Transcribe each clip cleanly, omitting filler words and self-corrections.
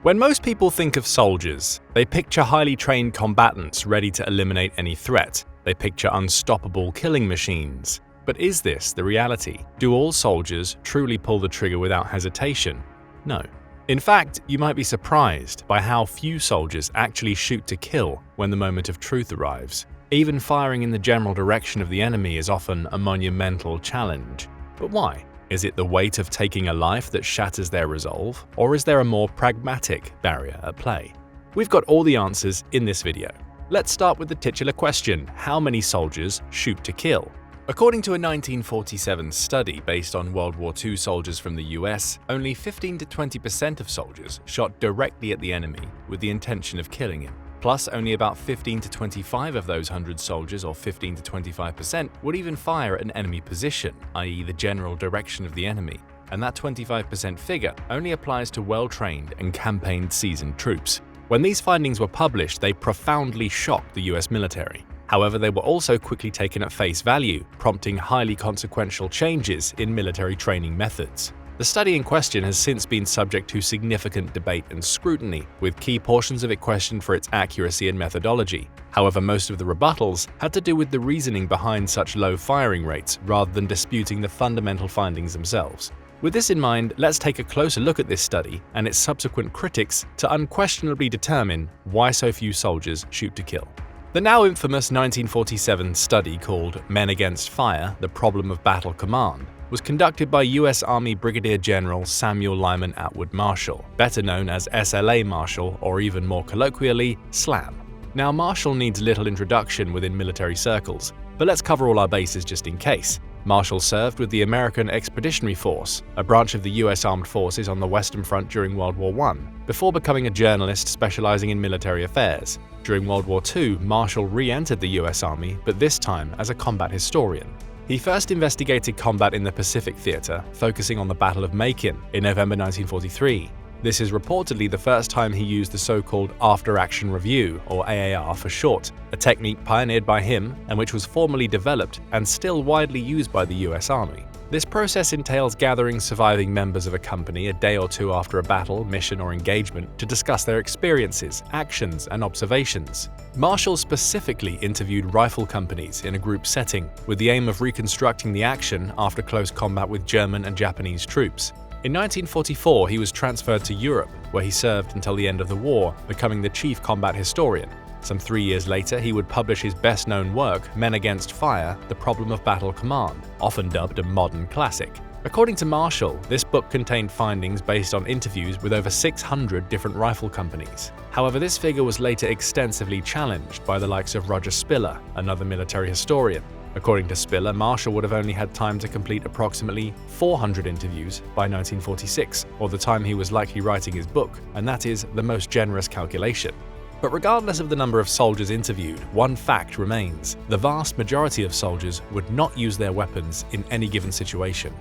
When most people think of soldiers, they picture highly trained combatants ready to eliminate any threat. They picture unstoppable killing machines. But is this the reality? Do all soldiers truly pull the trigger without hesitation? No. In fact, you might be surprised by how few soldiers actually shoot to kill when the moment of truth arrives. Even firing in the general direction of the enemy is often a monumental challenge. But why? Is it the weight of taking a life that shatters their resolve, or is there a more pragmatic barrier at play? We've got all the answers in this video. Let's start with the titular question: how many soldiers shoot to kill? According to a 1947 study based on World War II soldiers from the US, only 15 to 20% of soldiers shot directly at the enemy with the intention of killing him. Plus, only about 15 to 25 of those 100 soldiers, or 15 to 25%, would even fire at an enemy position, i.e. the general direction of the enemy. And that 25% figure only applies to well-trained and campaigned seasoned troops. When these findings were published, they profoundly shocked the US military. However, they were also quickly taken at face value, prompting highly consequential changes in military training methods. The study in question has since been subject to significant debate and scrutiny, with key portions of it questioned for its accuracy and methodology. However, most of the rebuttals had to do with the reasoning behind such low firing rates, rather than disputing the fundamental findings themselves. With this in mind, let's take a closer look at this study and its subsequent critics to unquestionably determine why so few soldiers shoot to kill. The now infamous 1947 study called Men Against Fire: The Problem of Battle Command was conducted by U.S. Army Brigadier General Samuel Lyman Atwood Marshall, better known as S.L.A. Marshall, or even more colloquially, SLAM. Now, Marshall needs little introduction within military circles, but let's cover all our bases just in case. Marshall served with the American Expeditionary Force, a branch of the U.S. Armed Forces on the Western Front during World War I, before becoming a journalist specializing in military affairs. During World War II, Marshall re-entered the U.S. Army, but this time as a combat historian. He first investigated combat in the Pacific Theater, focusing on the Battle of Macon in November 1943. This is reportedly the first time he used the so-called after-action review, or AAR for short, a technique pioneered by him and which was formally developed and still widely used by the US Army. This process entails gathering surviving members of a company a day or two after a battle, mission, or engagement to discuss their experiences, actions, and observations. Marshall specifically interviewed rifle companies in a group setting with the aim of reconstructing the action after close combat with German and Japanese troops. In 1944, he was transferred to Europe, where he served until the end of the war, becoming the chief combat historian. Some 3 years later, he would publish his best-known work, Men Against Fire: The Problem of Battle Command, often dubbed a modern classic. According to Marshall, this book contained findings based on interviews with over 600 different rifle companies. However, this figure was later extensively challenged by the likes of Roger Spiller, another military historian. According to Spiller, Marshall would have only had time to complete approximately 400 interviews by 1946, or the time he was likely writing his book, and that is the most generous calculation. But regardless of the number of soldiers interviewed, one fact remains: the vast majority of soldiers would not use their weapons in any given situation.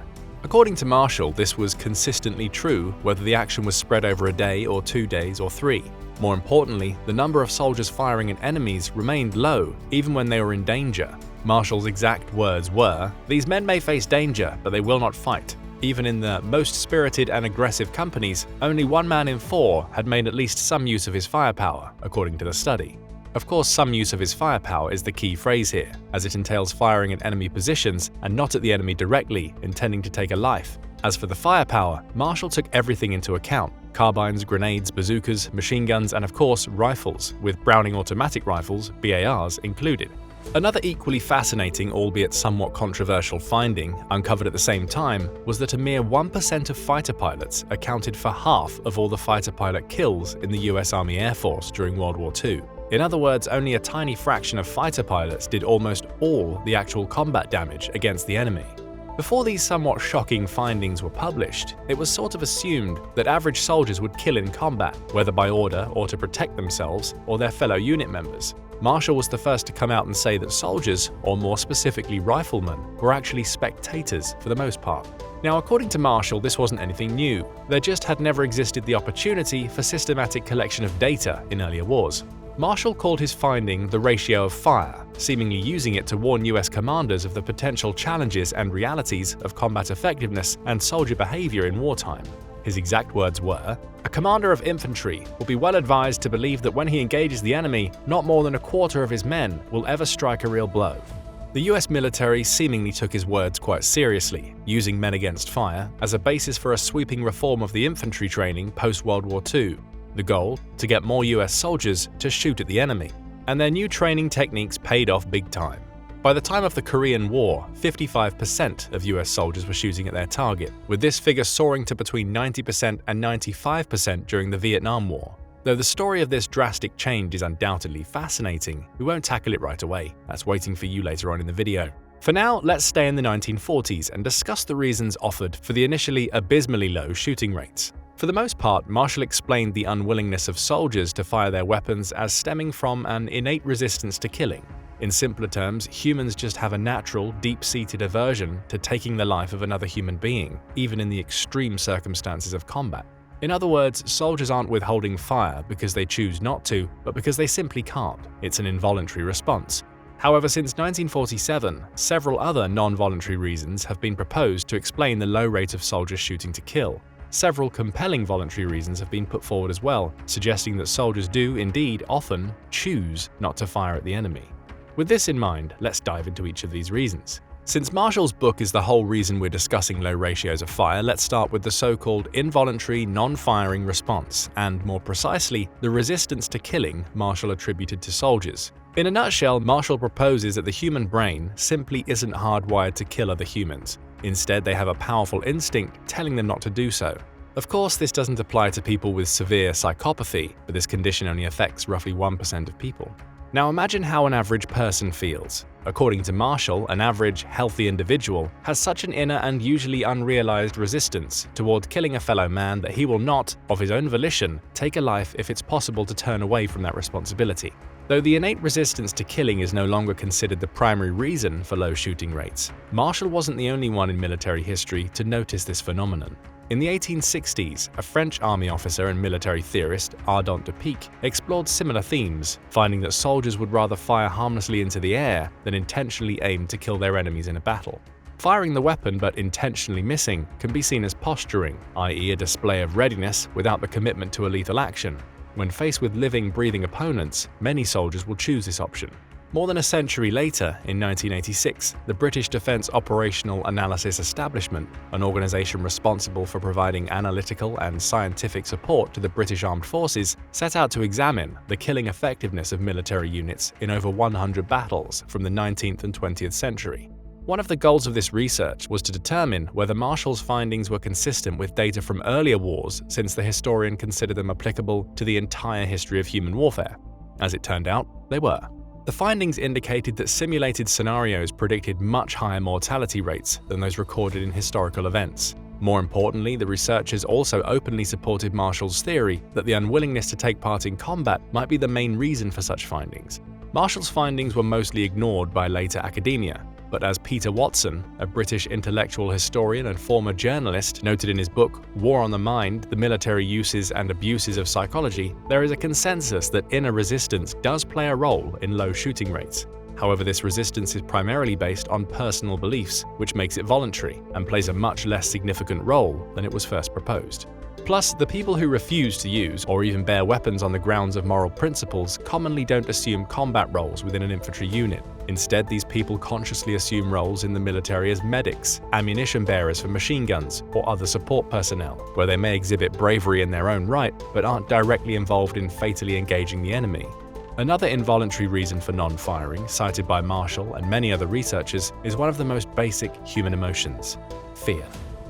According to Marshall, this was consistently true whether the action was spread over a day or 2 days or 3. More importantly, the number of soldiers firing at enemies remained low, even when they were in danger. Marshall's exact words were, "These men may face danger, but they will not fight." Even in the most spirited and aggressive companies, only 1 man in 4 had made at least some use of his firepower, according to the study. Of course, some use of his firepower is the key phrase here, as it entails firing at enemy positions and not at the enemy directly, intending to take a life. As for the firepower, Marshall took everything into account: carbines, grenades, bazookas, machine guns, and of course, rifles, with Browning automatic rifles, BARs, included. Another equally fascinating, albeit somewhat controversial finding, uncovered at the same time, was that a mere 1% of fighter pilots accounted for half of all the fighter pilot kills in the US Army Air Force during World War II. In other words, only a tiny fraction of fighter pilots did almost all the actual combat damage against the enemy. Before these somewhat shocking findings were published, it was sort of assumed that average soldiers would kill in combat, whether by order or to protect themselves or their fellow unit members. Marshall was the first to come out and say that soldiers, or more specifically riflemen, were actually spectators for the most part. Now, according to Marshall, this wasn't anything new. There just had never existed the opportunity for systematic collection of data in earlier wars. Marshall called his finding the ratio of fire, seemingly using it to warn US commanders of the potential challenges and realities of combat effectiveness and soldier behavior in wartime. His exact words were, "A commander of infantry will be well advised to believe that when he engages the enemy, not more than a quarter of his men will ever strike a real blow." The US military seemingly took his words quite seriously, using men against fire as a basis for a sweeping reform of the infantry training post-World War II. The goal? To get more US soldiers to shoot at the enemy. And their new training techniques paid off big time. By the time of the Korean War, 55% of US soldiers were shooting at their target, with this figure soaring to between 90% and 95% during the Vietnam War. Though the story of this drastic change is undoubtedly fascinating, we won't tackle it right away. That's waiting for you later on in the video. For now, let's stay in the 1940s and discuss the reasons offered for the initially abysmally low shooting rates. For the most part, Marshall explained the unwillingness of soldiers to fire their weapons as stemming from an innate resistance to killing. In simpler terms, humans just have a natural, deep-seated aversion to taking the life of another human being, even in the extreme circumstances of combat. In other words, soldiers aren't withholding fire because they choose not to, but because they simply can't. It's an involuntary response. However, since 1947, several other non-voluntary reasons have been proposed to explain the low rate of soldiers shooting to kill. Several compelling voluntary reasons have been put forward as well, suggesting that soldiers do, indeed, often choose not to fire at the enemy. With this in mind, let's dive into each of these reasons. Since Marshall's book is the whole reason we're discussing low ratios of fire, let's start with the so-called involuntary non-firing response, and more precisely, the resistance to killing Marshall attributed to soldiers. In a nutshell, Marshall proposes that the human brain simply isn't hardwired to kill other humans. Instead, they have a powerful instinct telling them not to do so. Of course, this doesn't apply to people with severe psychopathy, but this condition only affects roughly 1% of people. Now imagine how an average person feels. According to Marshall, an average, healthy individual has such an inner and usually unrealized resistance toward killing a fellow man that he will not, of his own volition, take a life if it's possible to turn away from that responsibility. Though the innate resistance to killing is no longer considered the primary reason for low shooting rates, Marshall wasn't the only one in military history to notice this phenomenon. In the 1860s, a French army officer and military theorist, Ardent de Pique, explored similar themes, finding that soldiers would rather fire harmlessly into the air than intentionally aim to kill their enemies in a battle. Firing the weapon but intentionally missing can be seen as posturing, i.e. a display of readiness without the commitment to a lethal action. When faced with living, breathing opponents, many soldiers will choose this option. More than a century later, in 1986, the British Defence Operational Analysis Establishment, an organisation responsible for providing analytical and scientific support to the British Armed Forces, set out to examine the killing effectiveness of military units in over 100 battles from the 19th and 20th century. One of the goals of this research was to determine whether Marshall's findings were consistent with data from earlier wars, since the historian considered them applicable to the entire history of human warfare. As it turned out, they were. The findings indicated that simulated scenarios predicted much higher mortality rates than those recorded in historical events. More importantly, the researchers also openly supported Marshall's theory that the unwillingness to take part in combat might be the main reason for such findings. Marshall's findings were mostly ignored by later academia, but as Peter Watson, a British intellectual historian and former journalist, noted in his book War on the Mind: The Military Uses and Abuses of Psychology, there is a consensus that inner resistance does play a role in low shooting rates. However, this resistance is primarily based on personal beliefs, which makes it voluntary and plays a much less significant role than it was first proposed. Plus, the people who refuse to use or even bear weapons on the grounds of moral principles commonly don't assume combat roles within an infantry unit. Instead, these people consciously assume roles in the military as medics, ammunition bearers for machine guns, or other support personnel, where they may exhibit bravery in their own right, but aren't directly involved in fatally engaging the enemy. Another involuntary reason for non-firing, cited by Marshall and many other researchers, is one of the most basic human emotions: fear.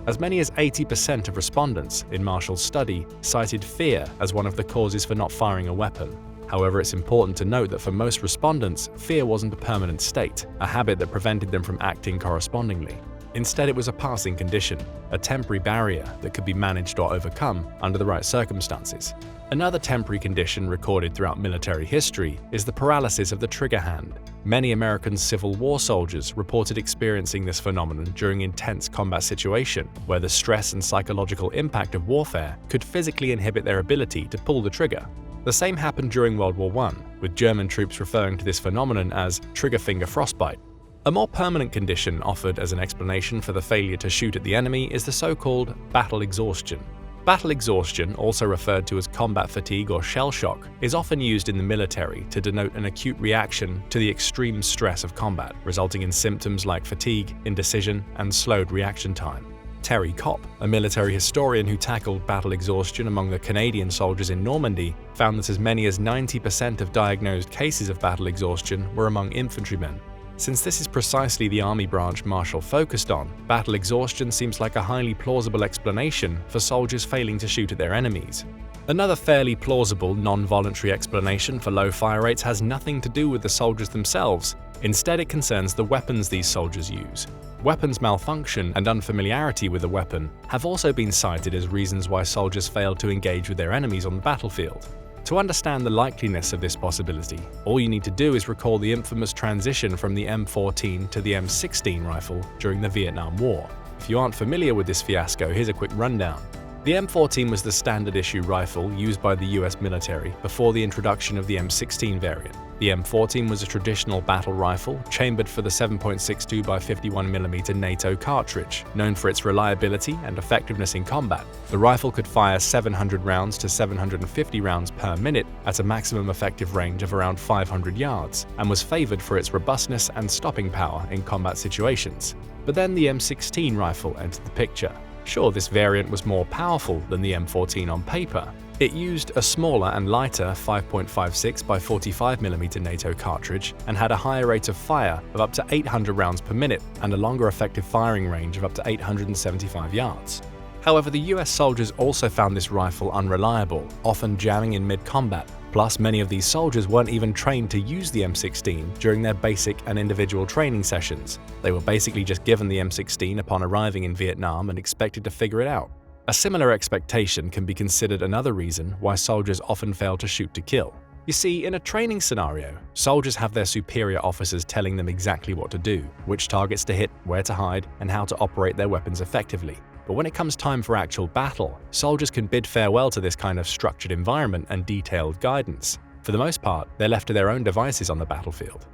As many as 80% of respondents in Marshall's study cited fear as one of the causes for not firing a weapon. However, it's important to note that for most respondents, fear wasn't a permanent state, a habit that prevented them from acting correspondingly. Instead, it was a passing condition, a temporary barrier that could be managed or overcome under the right circumstances. Another temporary condition recorded throughout military history is the paralysis of the trigger hand. Many American Civil War soldiers reported experiencing this phenomenon during intense combat situations, where the stress and psychological impact of warfare could physically inhibit their ability to pull the trigger. The same happened during World War I, with German troops referring to this phenomenon as trigger finger frostbite. A more permanent condition offered as an explanation for the failure to shoot at the enemy is the so-called battle exhaustion. Battle exhaustion, also referred to as combat fatigue or shell shock, is often used in the military to denote an acute reaction to the extreme stress of combat, resulting in symptoms like fatigue, indecision, and slowed reaction time. Terry Kopp, a military historian who tackled battle exhaustion among the Canadian soldiers in Normandy, found that as many as 90% of diagnosed cases of battle exhaustion were among infantrymen. Since this is precisely the army branch Marshall focused on, battle exhaustion seems like a highly plausible explanation for soldiers failing to shoot at their enemies. Another fairly plausible, non-voluntary explanation for low fire rates has nothing to do with the soldiers themselves. Instead, it concerns the weapons these soldiers use. Weapons malfunction and unfamiliarity with a weapon have also been cited as reasons why soldiers fail to engage with their enemies on the battlefield. To understand the likeliness of this possibility, all you need to do is recall the infamous transition from the M14 to the M16 rifle during the Vietnam War. If you aren't familiar with this fiasco, here's a quick rundown. The M14 was the standard-issue rifle used by the US military before the introduction of the M16 variant. The M14 was a traditional battle rifle chambered for the 7.62 by 51mm NATO cartridge, known for its reliability and effectiveness in combat. The rifle could fire 700 rounds to 750 rounds per minute at a maximum effective range of around 500 yards, and was favored for its robustness and stopping power in combat situations. But then the M16 rifle entered the picture. Sure, this variant was more powerful than the M14 on paper. It used a smaller and lighter 5.56 by 45mm NATO cartridge and had a higher rate of fire of up to 800 rounds per minute and a longer effective firing range of up to 875 yards. However, the US soldiers also found this rifle unreliable, often jamming in mid-combat. Plus, many of these soldiers weren't even trained to use the M16 during their basic and individual training sessions. They were basically just given the M16 upon arriving in Vietnam and expected to figure it out. A similar expectation can be considered another reason why soldiers often fail to shoot to kill. You see, in a training scenario, soldiers have their superior officers telling them exactly what to do, which targets to hit, where to hide, and how to operate their weapons effectively. But when it comes time for actual battle, soldiers can bid farewell to this kind of structured environment and detailed guidance. For the most part, they're left to their own devices on the battlefield.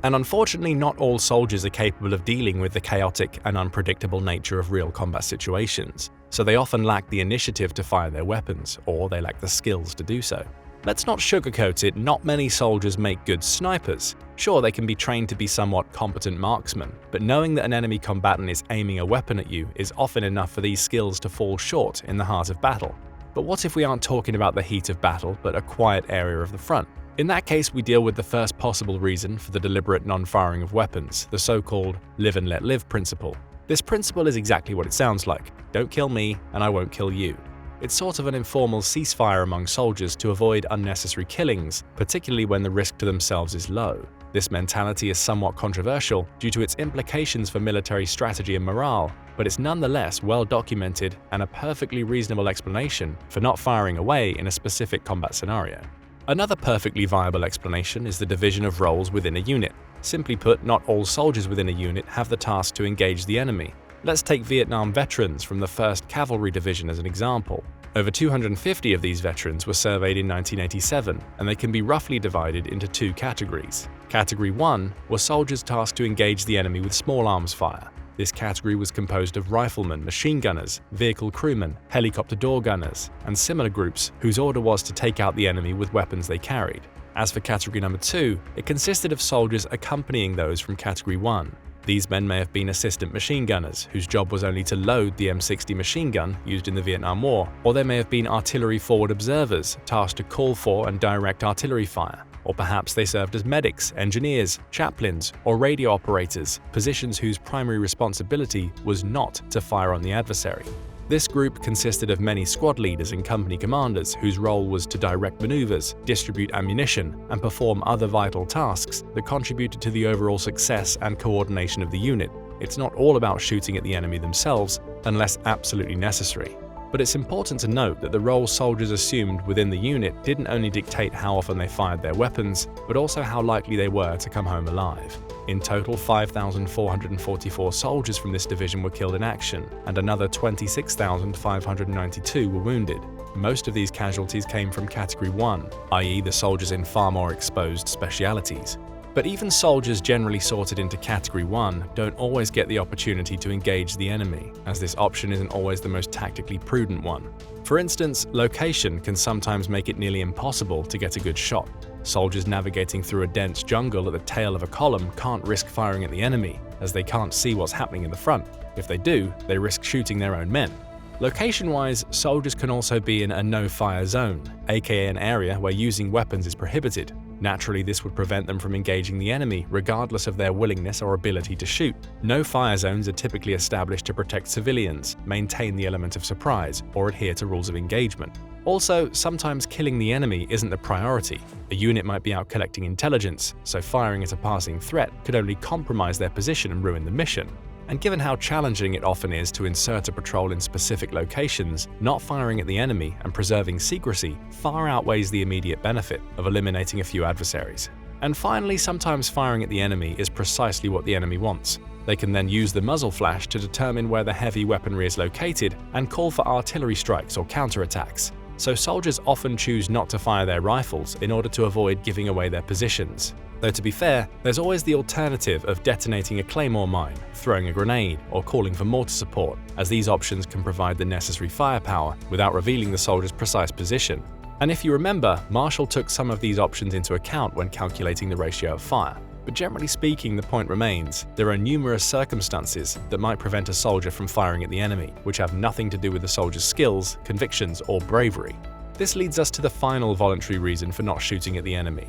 And unfortunately, not all soldiers are capable of dealing with the chaotic and unpredictable nature of real combat situations, so they often lack the initiative to fire their weapons, or they lack the skills to do so. Let's not sugarcoat it, not many soldiers make good snipers. Sure, they can be trained to be somewhat competent marksmen, but knowing that an enemy combatant is aiming a weapon at you is often enough for these skills to fall short in the heart of battle. But what if we aren't talking about the heat of battle, but a quiet area of the front? In that case, we deal with the first possible reason for the deliberate non-firing of weapons, the so-called live and let live principle. This principle is exactly what it sounds like. Don't kill me, and I won't kill you. It's sort of an informal ceasefire among soldiers to avoid unnecessary killings, particularly when the risk to themselves is low. This mentality is somewhat controversial due to its implications for military strategy and morale, but it's nonetheless well documented and a perfectly reasonable explanation for not firing away in a specific combat scenario. Another perfectly viable explanation is the division of roles within a unit. Simply put, not all soldiers within a unit have the task to engage the enemy. Let's take Vietnam veterans from the 1st Cavalry Division as an example. Over 250 of these veterans were surveyed in 1987, and they can be roughly divided into two categories. Category 1 were soldiers tasked to engage the enemy with small arms fire. This category was composed of riflemen, machine gunners, vehicle crewmen, helicopter door gunners, and similar groups whose order was to take out the enemy with weapons they carried. As for category number 2, it consisted of soldiers accompanying those from category 1. These men may have been assistant machine gunners, whose job was only to load the M60 machine gun used in the Vietnam War, or they may have been artillery forward observers, tasked to call for and direct artillery fire. Or perhaps they served as medics, engineers, chaplains, or radio operators, positions whose primary responsibility was not to fire on the adversary. This group consisted of many squad leaders and company commanders whose role was to direct maneuvers, distribute ammunition, and perform other vital tasks that contributed to the overall success and coordination of the unit. It's not all about shooting at the enemy themselves unless absolutely necessary. But it's important to note that the role soldiers assumed within the unit didn't only dictate how often they fired their weapons, but also how likely they were to come home alive. In total, 5,444 soldiers from this division were killed in action, and another 26,592 were wounded. Most of these casualties came from Category 1, i.e. the soldiers in far more exposed specialities. But even soldiers generally sorted into Category 1 don't always get the opportunity to engage the enemy, as this option isn't always the most tactically prudent one. For instance, location can sometimes make it nearly impossible to get a good shot. Soldiers navigating through a dense jungle at the tail of a column can't risk firing at the enemy, as they can't see what's happening in the front. If they do, they risk shooting their own men. Location-wise, soldiers can also be in a no-fire zone, aka an area where using weapons is prohibited. Naturally, this would prevent them from engaging the enemy, regardless of their willingness or ability to shoot. No-fire zones are typically established to protect civilians, maintain the element of surprise, or adhere to rules of engagement. Also, sometimes killing the enemy isn't the priority. A unit might be out collecting intelligence, so firing at a passing threat could only compromise their position and ruin the mission. And given how challenging it often is to insert a patrol in specific locations, not firing at the enemy and preserving secrecy far outweighs the immediate benefit of eliminating a few adversaries. And finally, sometimes firing at the enemy is precisely what the enemy wants. They can then use the muzzle flash to determine where the heavy weaponry is located and call for artillery strikes or counterattacks. So soldiers often choose not to fire their rifles in order to avoid giving away their positions. Though to be fair, there's always the alternative of detonating a claymore mine, throwing a grenade, or calling for mortar support, as these options can provide the necessary firepower without revealing the soldier's precise position. And if you remember, Marshall took some of these options into account when calculating the ratio of fire. But generally speaking, the point remains, there are numerous circumstances that might prevent a soldier from firing at the enemy, which have nothing to do with the soldier's skills, convictions, or bravery. This leads us to the final voluntary reason for not shooting at the enemy: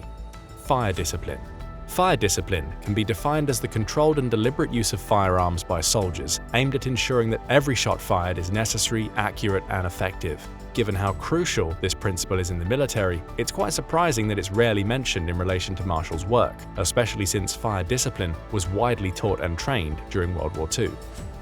fire discipline. Fire discipline can be defined as the controlled and deliberate use of firearms by soldiers, aimed at ensuring that every shot fired is necessary, accurate, and effective. Given how crucial this principle is in the military, it's quite surprising that it's rarely mentioned in relation to Marshall's work, especially since fire discipline was widely taught and trained during World War II.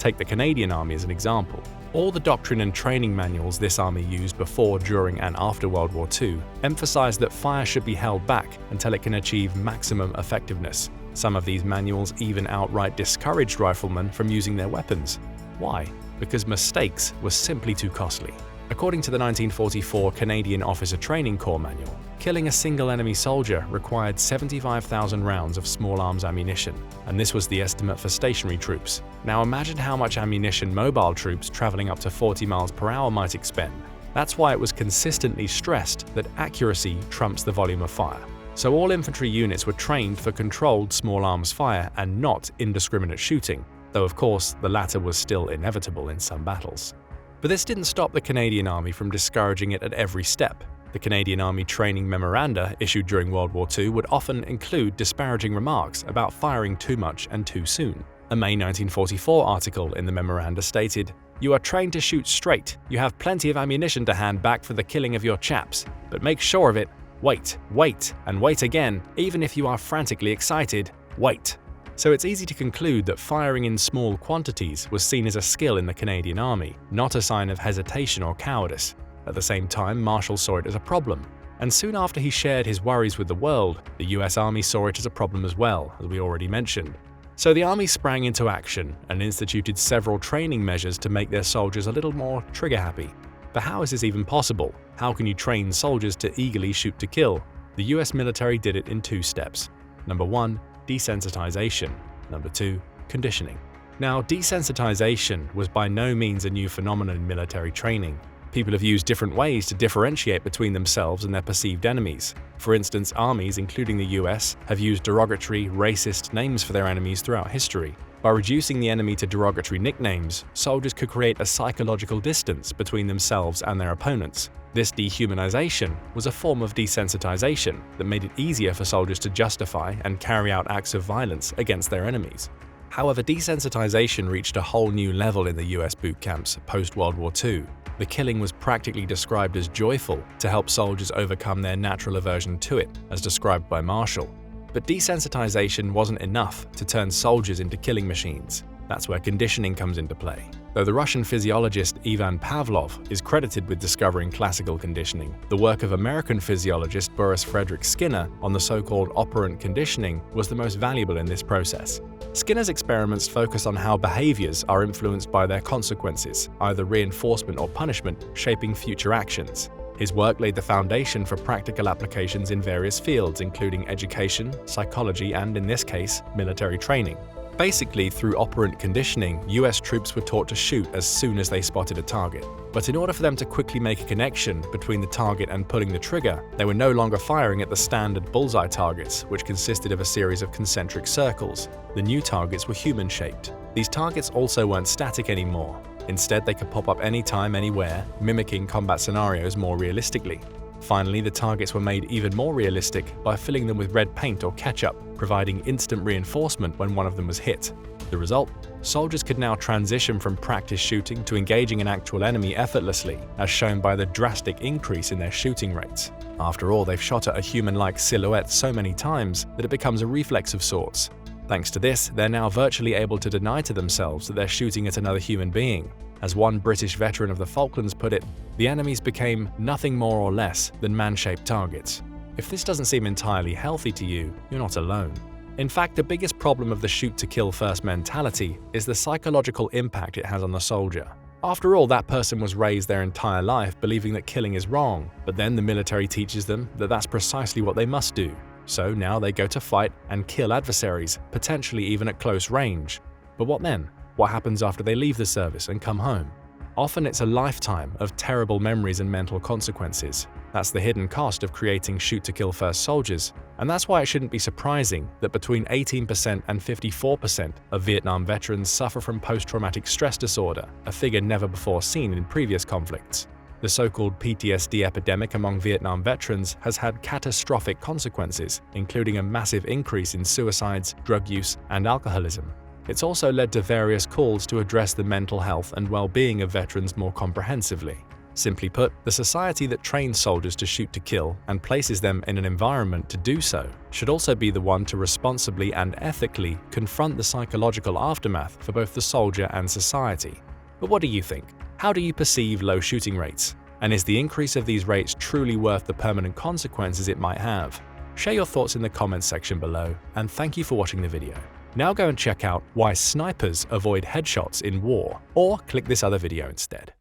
Take the Canadian Army as an example. All the doctrine and training manuals this army used before, during, and after World War II emphasize that fire should be held back until it can achieve maximum effectiveness. Some of these manuals even outright discouraged riflemen from using their weapons. Why? Because mistakes were simply too costly. According to the 1944 Canadian Officer Training Corps Manual, killing a single enemy soldier required 75,000 rounds of small arms ammunition, and this was the estimate for stationary troops. Now imagine how much ammunition mobile troops traveling up to 40 miles per hour might expend. That's why it was consistently stressed that accuracy trumps the volume of fire. So all infantry units were trained for controlled small arms fire and not indiscriminate shooting, though of course the latter was still inevitable in some battles. But this didn't stop the Canadian Army from discouraging it at every step. The Canadian Army training memoranda issued during World War II would often include disparaging remarks about firing too much and too soon. A May 1944 article in the memoranda stated, "You are trained to shoot straight. You have plenty of ammunition to hand back for the killing of your chaps. But make sure of it. Wait, wait, and wait again. Even if you are frantically excited, wait." So it's easy to conclude that firing in small quantities was seen as a skill in the Canadian Army, not a sign of hesitation or cowardice. At the same time, Marshall saw it as a problem. And soon after he shared his worries with the world, the US Army saw it as a problem as well, as we already mentioned. So the Army sprang into action and instituted several training measures to make their soldiers a little more trigger-happy. But how is this even possible? How can you train soldiers to eagerly shoot to kill? The US military did it in 2 steps. Number 1, desensitization. Number 2, conditioning. Now, desensitization was by no means a new phenomenon in military training. People have used different ways to differentiate between themselves and their perceived enemies. For instance, armies, including the US, have used derogatory, racist names for their enemies throughout history. By reducing the enemy to derogatory nicknames, soldiers could create a psychological distance between themselves and their opponents. This dehumanization was a form of desensitization that made it easier for soldiers to justify and carry out acts of violence against their enemies. However, desensitization reached a whole new level in the US boot camps post-World War II. The killing was practically described as joyful to help soldiers overcome their natural aversion to it, as described by Marshall. But desensitization wasn't enough to turn soldiers into killing machines. That's where conditioning comes into play. Though the Russian physiologist Ivan Pavlov is credited with discovering classical conditioning, the work of American physiologist Boris Frederick Skinner on the so-called operant conditioning was the most valuable in this process. Skinner's experiments focus on how behaviors are influenced by their consequences, either reinforcement or punishment, shaping future actions. His work laid the foundation for practical applications in various fields, including education, psychology, and, in this case, military training. Basically, through operant conditioning, US troops were taught to shoot as soon as they spotted a target. But in order for them to quickly make a connection between the target and pulling the trigger, they were no longer firing at the standard bullseye targets, which consisted of a series of concentric circles. The new targets were human-shaped. These targets also weren't static anymore. Instead, they could pop up anytime, anywhere, mimicking combat scenarios more realistically. Finally, the targets were made even more realistic by filling them with red paint or ketchup, providing instant reinforcement when one of them was hit. The result? Soldiers could now transition from practice shooting to engaging an actual enemy effortlessly, as shown by the drastic increase in their shooting rates. After all, they've shot at a human-like silhouette so many times that it becomes a reflex of sorts. Thanks to this, they're now virtually able to deny to themselves that they're shooting at another human being. As one British veteran of the Falklands put it, the enemies became nothing more or less than man-shaped targets. If this doesn't seem entirely healthy to you, you're not alone. In fact, the biggest problem of the shoot-to-kill-first mentality is the psychological impact it has on the soldier. After all, that person was raised their entire life believing that killing is wrong, but then the military teaches them that that's precisely what they must do. So now they go to fight and kill adversaries, potentially even at close range. But what then? What happens after they leave the service and come home? Often it's a lifetime of terrible memories and mental consequences. That's the hidden cost of creating shoot-to-kill-first soldiers, and that's why it shouldn't be surprising that between 18% and 54% of Vietnam veterans suffer from post-traumatic stress disorder, a figure never before seen in previous conflicts. The so-called PTSD epidemic among Vietnam veterans has had catastrophic consequences, including a massive increase in suicides, drug use, and alcoholism. It's also led to various calls to address the mental health and well-being of veterans more comprehensively. Simply put, the society that trains soldiers to shoot to kill and places them in an environment to do so should also be the one to responsibly and ethically confront the psychological aftermath for both the soldier and society. But what do you think? How do you perceive low shooting rates? And is the increase of these rates truly worth the permanent consequences it might have? Share your thoughts in the comments section below, and thank you for watching the video. Now go and check out why snipers avoid headshots in war, or click this other video instead.